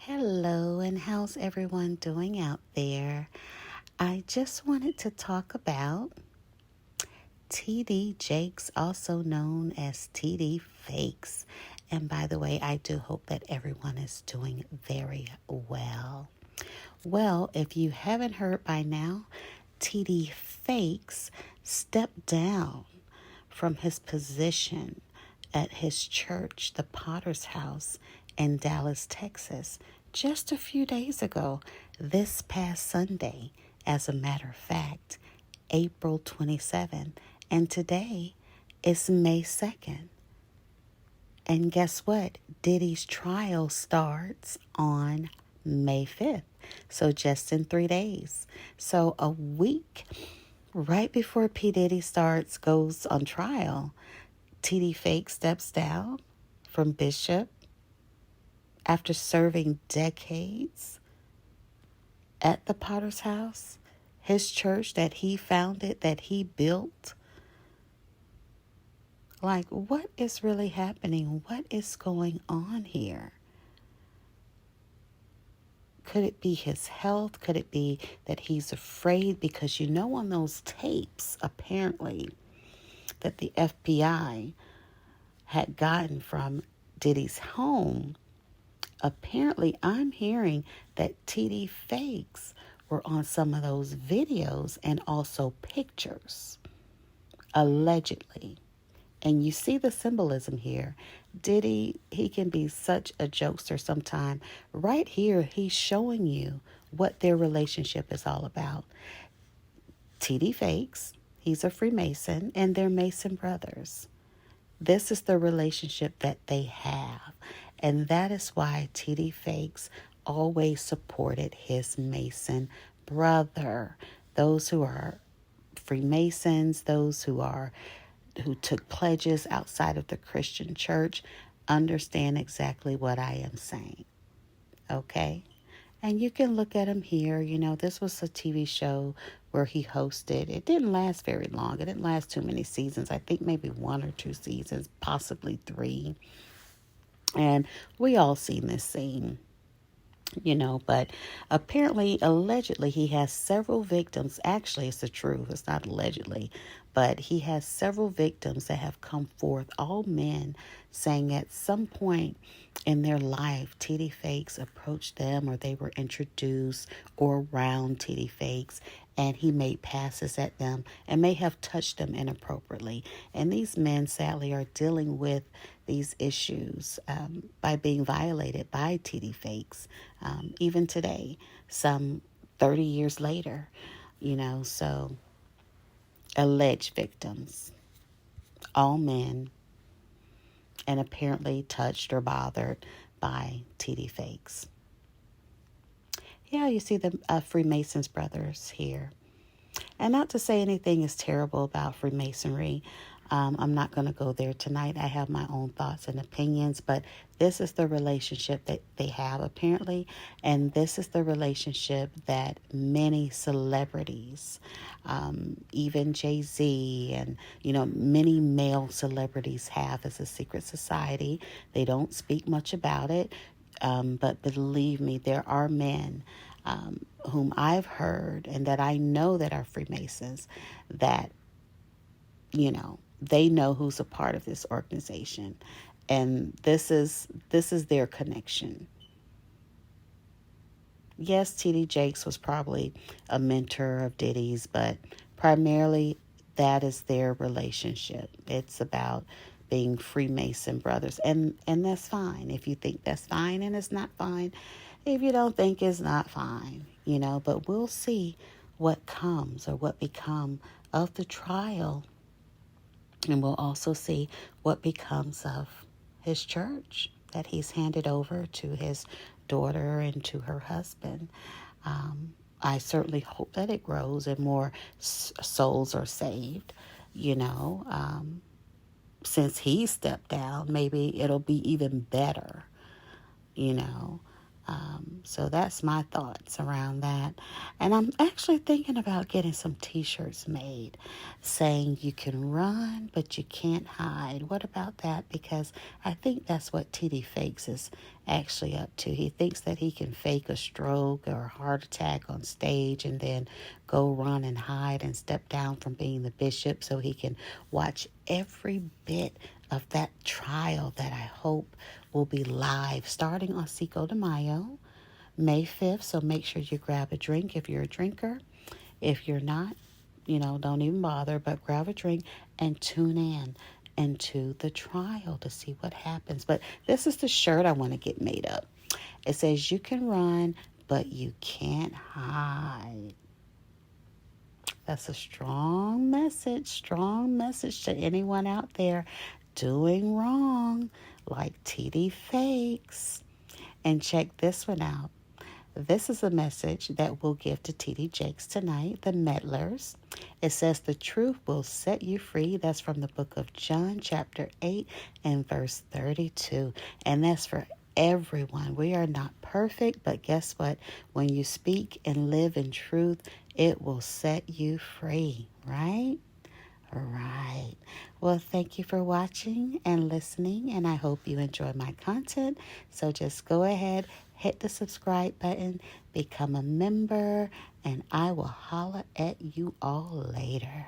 Hello, and how's everyone doing out there? I just wanted to talk about TD Jakes, also known as TD Fakes. And by the way, I do hope that everyone is doing very well. Well, if you haven't heard by now, TD Fakes stepped down from his position at his church, the Potter's House in Dallas, Texas, just a few days ago, this past Sunday, as a matter of fact, April 27th, and today is May 2nd. And guess what? Diddy's trial starts on May 5th. So just in 3 days. So a week right before P. Diddy goes on trial, TD Fake steps down from bishop after serving decades at the Potter's House, his church that he founded, that he built. Like, what is really happening? What is going on here? Could it be his health? Could it be that he's afraid? Because on those tapes, apparently, that the FBI had gotten from Diddy's home, apparently I'm hearing that TD Fakes were on some of those videos and also pictures, allegedly. And you see the symbolism here. Diddy, he can be such a jokester sometime. Right here, he's showing you what their relationship is all about. TD Fakes, he's a Freemason, and they're Mason brothers. This is the relationship that they have. And that is why TD Fakes always supported his Mason brother. Those who are Freemasons, those who took pledges outside of the Christian church, understand exactly what I am saying. Okay? And you can look at him here. This was a TV show where he hosted. It didn't last very long. It didn't last too many seasons. I think maybe 1 or 2 seasons, possibly 3. And we all seen this scene. But apparently, allegedly, he has several victims. Actually, it's the truth. It's not allegedly. But he has several victims that have come forth, all men, saying at some point in their life, TD Fakes approached them or they were introduced or around TD Fakes, and he made passes at them and may have touched them inappropriately. And these men, sadly, are dealing with these issues by being violated by TD Fakes, even today, some 30 years later, so alleged victims, all men, and apparently touched or bothered by TD Fakes. Yeah, you see the Freemasons brothers here. And not to say anything is terrible about Freemasonry. I'm not going to go there tonight. I have my own thoughts and opinions, but this is the relationship that they have apparently, and this is the relationship that many celebrities, even Jay-Z and, many male celebrities have as a secret society. They don't speak much about it, but believe me, there are men whom I've heard and that I know that are Freemasons that, they know who's a part of this organization. And this is their connection. Yes, TD Jakes was probably a mentor of Diddy's, but primarily that is their relationship. It's about being Freemason brothers. And that's fine. If you think that's fine, and it's not fine. If you don't think it's not fine, but we'll see what comes or what become of the trial. And we'll also see what becomes of his church that he's handed over to his daughter and to her husband. I certainly hope that it grows and more souls are saved, since he stepped down, maybe it'll be even better, So that's my thoughts around that. And I'm actually thinking about getting some t-shirts made saying you can run, but you can't hide. What about that? Because I think that's what TD Fakes is actually up to. He thinks that he can fake a stroke or a heart attack on stage and then go run and hide and step down from being the bishop so he can watch every bit of that trial that I hope will be live starting on Cinco de Mayo, May 5th. So make sure you grab a drink if you're a drinker. If you're not, don't even bother, but grab a drink and tune in into the trial to see what happens. But this is the shirt I want to get made up. It says, you can run, but you can't hide. That's a strong message to anyone out there doing wrong, like TD Fakes. And check this one out. This is a message that we'll give to TD Jakes tonight, the meddlers. It says, the truth will set you free. That's from the book of John, chapter 8 and verse 32. And that's for everyone. We are not perfect, but guess what? When you speak and live in truth, it will set you free, right? Right. Well, thank you for watching and listening, and I hope you enjoy my content. So just go ahead, hit the subscribe button, become a member, and I will holler at you all later.